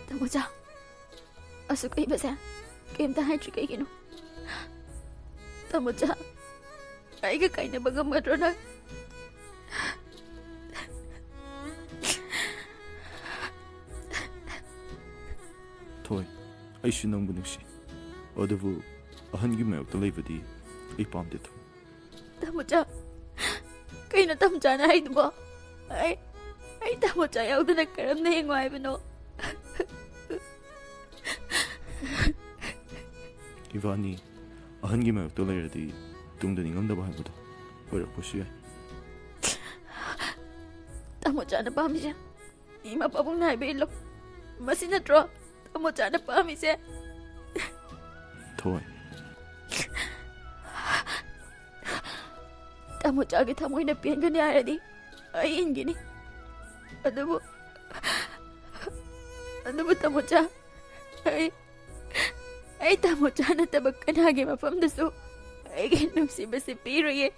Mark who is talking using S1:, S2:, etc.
S1: Tamocha, asuk ay basa. Kayam tahay trikay kino. Tamocha, ay ka kay na baga madronak.
S2: Toy, ay sinang bunagsi. Odavu, ahan gimayok talay badi, ay pamdito.
S1: Tamocha, kay na tamcha na ay diba? Ay tamocha, yaw na nagkaram na yung wife no.
S2: Ivani, ahan gimayok talay radi, tungdaning ang dabahan mo to. Warak po siya.
S1: Tamocha na pami siya. Di mapabong na ibilok. Masinatro, tamocha na pami siya.
S2: Toy.
S1: Tamocha agad tamoy na piyan ka ni Aradi. Ay, gini. Ano mo tamocha? Ay tamocha na tabag ka na hagi mapamdaso. Ay, ganun si Basipiro eh.